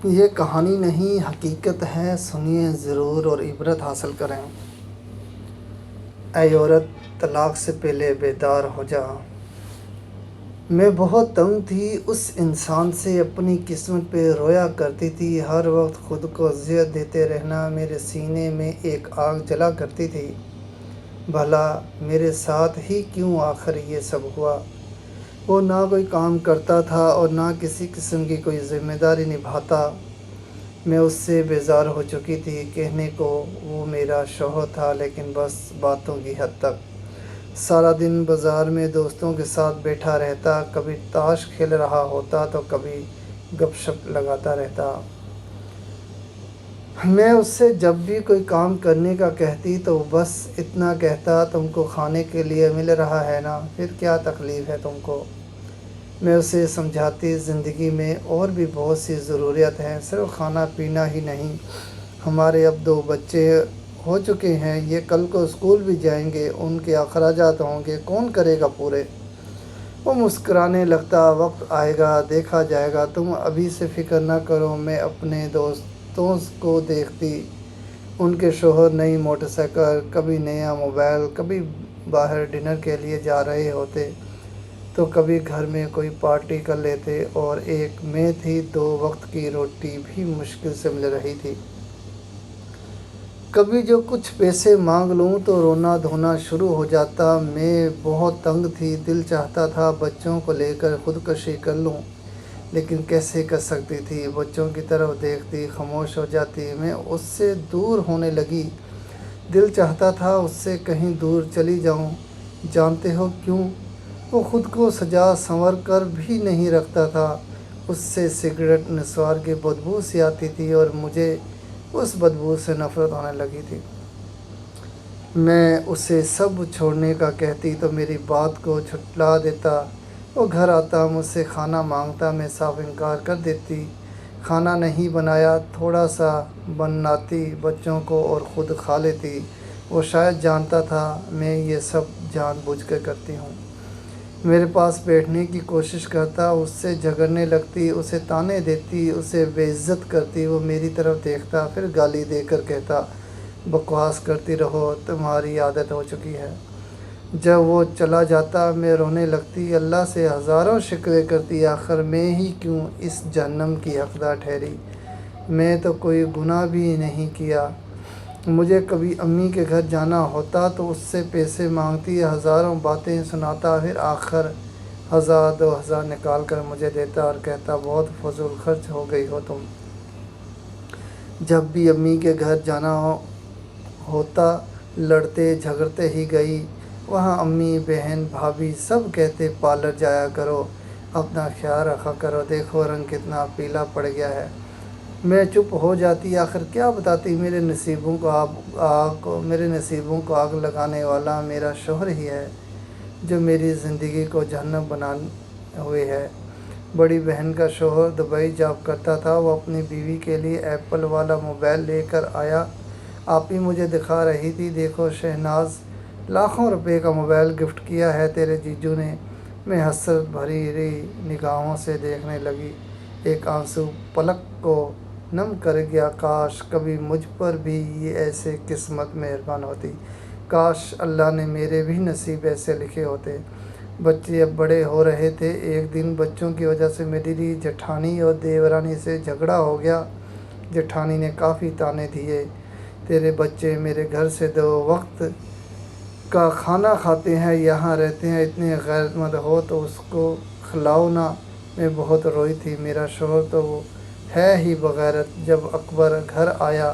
یہ کہانی نہیں حقیقت ہے، سنیے ضرور اور عبرت حاصل کریں۔ اے عورت، طلاق سے پہلے بیدار ہو جا۔ میں بہت تنگ تھی اس انسان سے، اپنی قسمت پہ رویا کرتی تھی۔ ہر وقت خود کو اذیت دیتے رہنا، میرے سینے میں ایک آگ جلا کرتی تھی۔ بھلا میرے ساتھ ہی کیوں آخر یہ سب ہوا؟ وہ نہ کوئی کام کرتا تھا اور نہ کسی قسم کی کوئی ذمہ داری نبھاتا۔ میں اس سے بیزار ہو چکی تھی۔ کہنے کو وہ میرا شوہر تھا، لیکن بس باتوں کی حد تک۔ سارا دن بازار میں دوستوں کے ساتھ بیٹھا رہتا، کبھی تاش کھیل رہا ہوتا تو کبھی گپ شپ لگاتا رہتا۔ میں اس سے جب بھی کوئی کام کرنے کا کہتی تو بس اتنا کہتا، تم کو کھانے کے لیے مل رہا ہے نا، پھر کیا تکلیف ہے تم کو؟ میں اسے سمجھاتی، زندگی میں اور بھی بہت سی ضروریات ہیں، صرف کھانا پینا ہی نہیں۔ ہمارے اب 2 بچے ہو چکے ہیں، یہ کل کو اسکول بھی جائیں گے، ان کے اخراجات ہوں گے، کون کرے گا پورے؟ وہ مسکرانے لگتا، وقت آئے گا، دیکھا جائے گا، تم ابھی سے فکر نہ کرو۔ میں اپنے دوستوں کو دیکھتی، ان کے شوہر نئی موٹر سائیکل، کبھی نیا موبائل، کبھی باہر ڈنر کے لیے جا رہے ہوتے تو کبھی گھر میں کوئی پارٹی کر لیتے، اور ایک میں تھی، 2 وقت کی روٹی بھی مشکل سے مل رہی تھی۔ کبھی جو کچھ پیسے مانگ لوں تو رونا دھونا شروع ہو جاتا۔ میں بہت تنگ تھی، دل چاہتا تھا بچوں کو لے کر خودکشی کر لوں، لیکن کیسے کر سکتی تھی؟ بچوں کی طرف دیکھتی، خاموش ہو جاتی۔ میں اس سے دور ہونے لگی، دل چاہتا تھا اس سے کہیں دور چلی جاؤں۔ جانتے ہو کیوں؟ وہ خود کو سجا سنور کر بھی نہیں رکھتا تھا۔ اس سے سگریٹ، نسوار کی بدبو سی آتی تھی اور مجھے اس بدبو سے نفرت ہونے لگی تھی۔ میں اسے سب چھوڑنے کا کہتی تو میری بات کو جھٹلا دیتا۔ وہ گھر آتا، مجھ سے کھانا مانگتا، میں صاف انکار کر دیتی۔ کھانا نہیں بنایا، تھوڑا سا بناتی بچوں کو اور خود کھا لیتی۔ وہ شاید جانتا تھا میں یہ سب جان بوجھ کر کرتی ہوں۔ میرے پاس بیٹھنے کی کوشش کرتا، اس سے جھگڑنے لگتی، اسے طعنے دیتی، اسے بے عزت کرتی۔ وہ میری طرف دیکھتا، پھر گالی دے کر کہتا، بکواس کرتی رہو، تمہاری عادت ہو چکی ہے۔ جب وہ چلا جاتا میں رونے لگتی، اللہ سے ہزاروں شکوے کرتی، آخر میں ہی کیوں اس جہنم کی حقدار ٹھہری؟ میں تو کوئی گناہ بھی نہیں کیا۔ مجھے کبھی امی کے گھر جانا ہوتا تو اس سے پیسے مانگتی، ہزاروں باتیں سناتا، پھر آخر 1000-2000 نکال کر مجھے دیتا اور کہتا، بہت فضول خرچ ہو گئی ہو تم۔ جب بھی امی کے گھر جانا ہوتا لڑتے جھگڑتے ہی گئی۔ وہاں امی، بہن، بھابھی سب کہتے، پارلر جایا کرو، اپنا خیال رکھا کرو، دیکھو رنگ کتنا پیلا پڑ گیا ہے۔ میں چپ ہو جاتی، آخر کیا بتاتی؟ میرے نصیبوں کو آگ لگانے والا میرا شوہر ہی ہے، جو میری زندگی کو جہنم بنائے ہوئے ہے۔ بڑی بہن کا شوہر دبئی جاب کرتا تھا، وہ اپنی بیوی کے لیے ایپل والا موبائل لے کر آیا۔ آپ ہی مجھے دکھا رہی تھی، دیکھو شہناز، لاکھوں روپے کا موبائل گفٹ کیا ہے تیرے جیجو نے۔ میں حسرت بھری نگاہوں سے دیکھنے لگی، ایک آنسو پلک کو نم کر گیا۔ کاش کبھی مجھ پر بھی یہ ایسے قسمت مہربان ہوتی، کاش اللہ نے میرے بھی نصیب ایسے لکھے ہوتے۔ بچے اب بڑے ہو رہے تھے۔ ایک دن بچوں کی وجہ سے میری جٹھانی اور دیورانی سے جھگڑا ہو گیا۔ جٹھانی نے کافی طعنے دیے، تیرے بچے میرے گھر سے 2 وقت کا کھانا کھاتے ہیں، یہاں رہتے ہیں، اتنے غیرت مند ہو تو اس کو کھلاؤ نا۔ میں بہت روئی تھی، میرا شوہر تو وہ ہے ہی بغیرت۔ جب اکبر گھر آیا،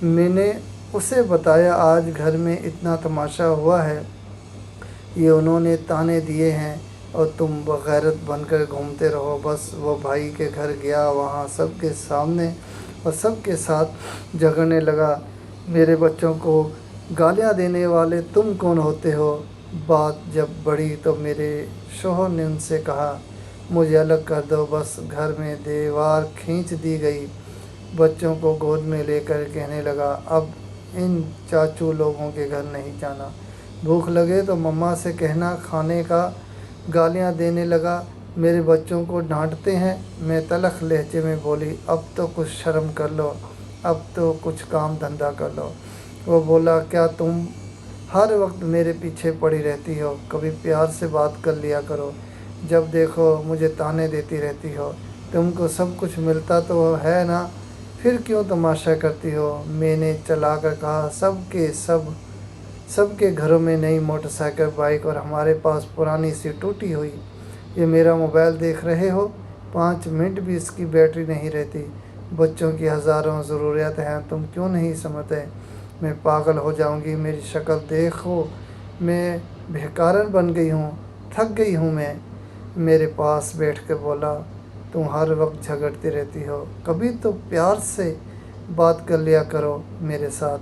میں نے اسے بتایا، آج گھر میں اتنا تماشا ہوا ہے، یہ انہوں نے طعنے دیے ہیں اور تم بغیرت بن کر گھومتے رہو بس۔ وہ بھائی کے گھر گیا، وہاں سب کے سامنے اور سب کے ساتھ جھگڑنے لگا، میرے بچوں کو گالیاں دینے والے تم کون ہوتے ہو؟ بات جب بڑھی تو میرے شوہر نے ان سے کہا، مجھے الگ کر دو بس۔ گھر میں دیوار کھینچ دی گئی۔ بچوں کو گود میں لے کر کہنے لگا، اب ان چاچو لوگوں کے گھر نہیں جانا، بھوک لگے تو مما سے کہنا کھانے کا۔ گالیاں دینے لگا، میرے بچوں کو ڈانٹتے ہیں۔ میں تلخ لہجے میں بولی، اب تو کچھ شرم کر لو، اب تو کچھ کام دھندا کر لو۔ وہ بولا، کیا تم ہر وقت میرے پیچھے پڑی رہتی ہو؟ کبھی پیار سے بات کر لیا کرو، جب دیکھو مجھے تانے دیتی رہتی ہو۔ تم کو سب کچھ ملتا تو ہے نا، پھر کیوں تماشا کرتی ہو؟ میں نے چلا کر کہا، سب کے گھروں میں نئی موٹر سائیکل، بائک، اور ہمارے پاس پرانی سی ٹوٹی ہوئی۔ یہ میرا موبائل دیکھ رہے ہو، 5 منٹ بھی اس کی بیٹری نہیں رہتی۔ بچوں کی ہزاروں ضروریات ہیں، تم کیوں نہیں سمجھتے؟ میں پاگل ہو جاؤں گی، میری شکل دیکھو، میں بھیکارن بن گئی ہوں، تھک گئی ہوں۔ میں میرے پاس بیٹھ کے بولا، تم ہر وقت جھگڑتی رہتی ہو، کبھی تو پیار سے بات کر لیا کرو میرے ساتھ۔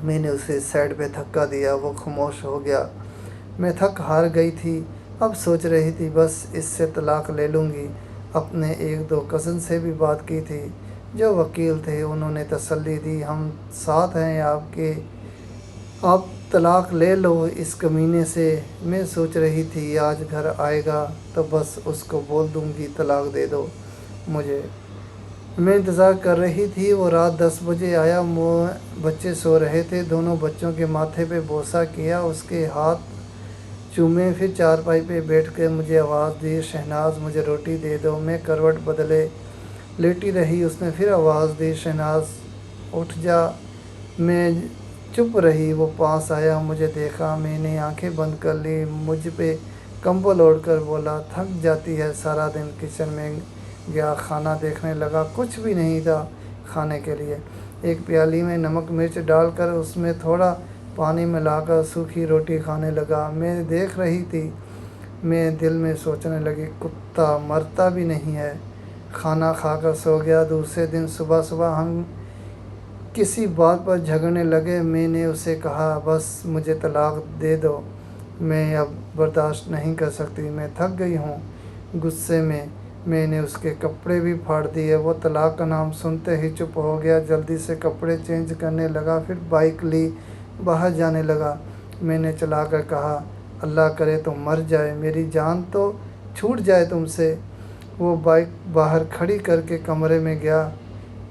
میں نے اسے سائڈ پہ دھکا دیا، وہ خاموش ہو گیا۔ میں تھک ہار گئی تھی، اب سوچ رہی تھی بس اس سے طلاق لے لوں گی۔ اپنے 1-2 کزن سے بھی بات کی تھی جو وکیل تھے، انہوں نے تسلی دی، ہم ساتھ ہیں آپ طلاق لے لو اس کمینے سے۔ میں سوچ رہی تھی آج گھر آئے گا تو بس اس کو بول دوں گی طلاق دے دو مجھے۔ میں انتظار کر رہی تھی، وہ رات 10 بجے آیا۔ بچے سو رہے تھے، دونوں بچوں کے ماتھے پہ بوسہ کیا، اس کے ہاتھ چومے، پھر چارپائی پہ بیٹھ کے مجھے آواز دی، شہناز مجھے روٹی دے دو۔ میں کروٹ بدلے لیٹی رہی، اس نے پھر آواز دی، شہناز اٹھ جا۔ میں چپ رہی، وہ پاس آیا، مجھے دیکھا، میں نے آنکھیں بند کر لی، مجھ پہ کمبل اوڑھ کر بولا، تھک جاتی ہے سارا دن۔ کچن میں گیا، کھانا دیکھنے لگا، کچھ بھی نہیں تھا کھانے کے لیے۔ ایک پیالی میں نمک مرچ ڈال کر اس میں تھوڑا پانی ملا کر سوکھی روٹی کھانے لگا۔ میں دیکھ رہی تھی، میں دل میں سوچنے لگی، کتا مرتا بھی نہیں ہے۔ کھانا کھا کر سو گیا۔ دوسرے دن صبح ہم کسی بات پر جھگڑنے لگے۔ میں نے اسے کہا، بس مجھے طلاق دے دو، میں اب برداشت نہیں کر سکتی، میں تھک گئی ہوں۔ غصے میں نے اس کے کپڑے بھی پھاڑ دیے۔ وہ طلاق کا نام سنتے ہی چپ ہو گیا، جلدی سے کپڑے چینج کرنے لگا، پھر بائک لی، باہر جانے لگا۔ میں نے چلا کر کہا، اللہ کرے تم مر جائے، میری جان تو چھوٹ جائے تم سے۔ وہ بائک باہر کھڑی کر کے کمرے میں گیا،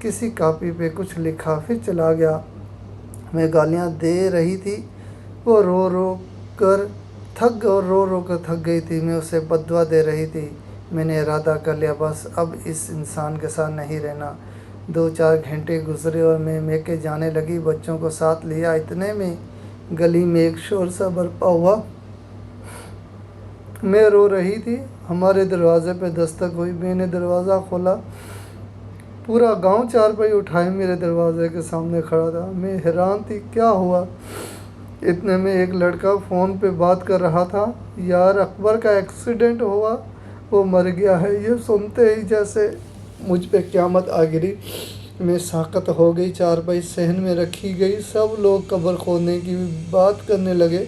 کسی کاپی پہ کچھ لکھا، پھر چلا گیا۔ میں گالیاں دے رہی تھی، وہ رو رو کر تھک گئی تھی۔ میں اسے بددعا دے رہی تھی۔ میں نے ارادہ کر لیا، بس اب اس انسان کے ساتھ نہیں رہنا۔ 2-4 گھنٹے گزرے اور میں میکے جانے لگی، بچوں کو ساتھ لیا۔ اتنے میں گلی میں ایک شور سا برپا ہوا۔ میں رو رہی تھی، ہمارے دروازے پہ دستک ہوئی، میں نے دروازہ کھولا، پورا گاؤں چارپائی اٹھائے میرے دروازے کے سامنے کھڑا تھا۔ میں حیران تھی، کیا ہوا؟ اتنے میں ایک لڑکا فون پہ بات کر رہا تھا، یار اکبر کا ایکسیڈنٹ ہوا، وہ مر گیا ہے۔ یہ سنتے ہی جیسے مجھ پہ قیامت آ گری۔ میں ساکت ہو گئی، چارپائی صحن میں رکھی گئی، سب لوگ قبر کھودنے کی بات کرنے لگے،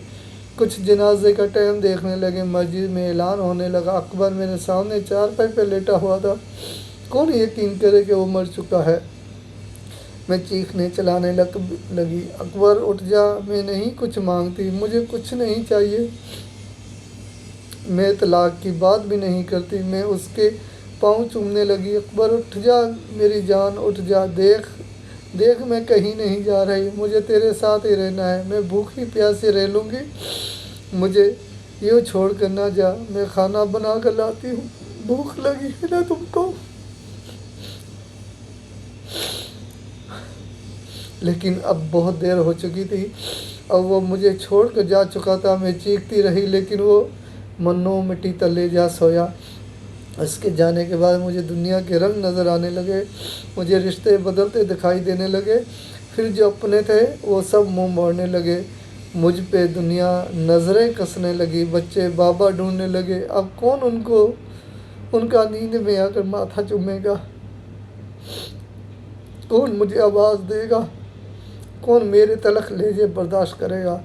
کچھ جنازے کا ٹائم دیکھنے لگے۔ مسجد میں اعلان ہونے لگا، اکبر میرے سامنے چارپائی پہ لیٹا ہوا تھا، کون یقین کرے کہ وہ مر چکا ہے؟ میں چیخنے چلانے لگی، اکبر اٹھ جا، میں نہیں کچھ مانگتی، مجھے کچھ نہیں چاہیے، میں طلاق کی بات بھی نہیں کرتی۔ میں اس کے پاؤں چومنے لگی، اکبر اٹھ جا میری جان، اٹھ جا، دیکھ میں کہیں نہیں جا رہی، مجھے تیرے ساتھ ہی رہنا ہے، میں بھوکی پیاسی رہ لوں گی، مجھے یوں چھوڑ کر نہ جا، میں کھانا بنا کر لاتی ہوں، بھوک لگی ہے نا تم کو؟ لیکن اب بہت دیر ہو چکی تھی، اب وہ مجھے چھوڑ کر جا چکا تھا۔ میں چیختی رہی لیکن وہ منو مٹی تلے جا سویا۔ اس کے جانے کے بعد مجھے دنیا کے رنگ نظر آنے لگے، مجھے رشتے بدلتے دکھائی دینے لگے، پھر جو اپنے تھے وہ سب منہ موڑنے لگے، مجھ پہ دنیا نظریں کسنے لگی، بچے بابا ڈھونڈنے لگے، اب کون ان کا نیند میں آ کر ماتھا چومے گا؟ کون مجھے آواز دے گا؟ کون میرے تلخ لہجے برداشت کرے گا؟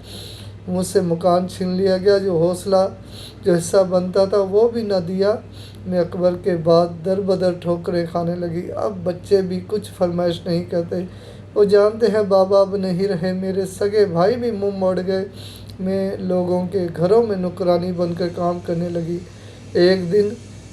مجھ سے مکان چھین لیا گیا، جو حصہ بنتا تھا وہ بھی نہ دیا۔ میں اکبر کے بعد در بدر ٹھوکریں کھانے لگی۔ اب بچے بھی کچھ فرمائش نہیں کرتے، وہ جانتے ہیں بابا اب نہیں رہے، میرے سگے بھائی بھی منہ موڑ گئے۔ میں لوگوں کے گھروں میں نوکرانی بن کر کام کرنے لگی۔ ایک دن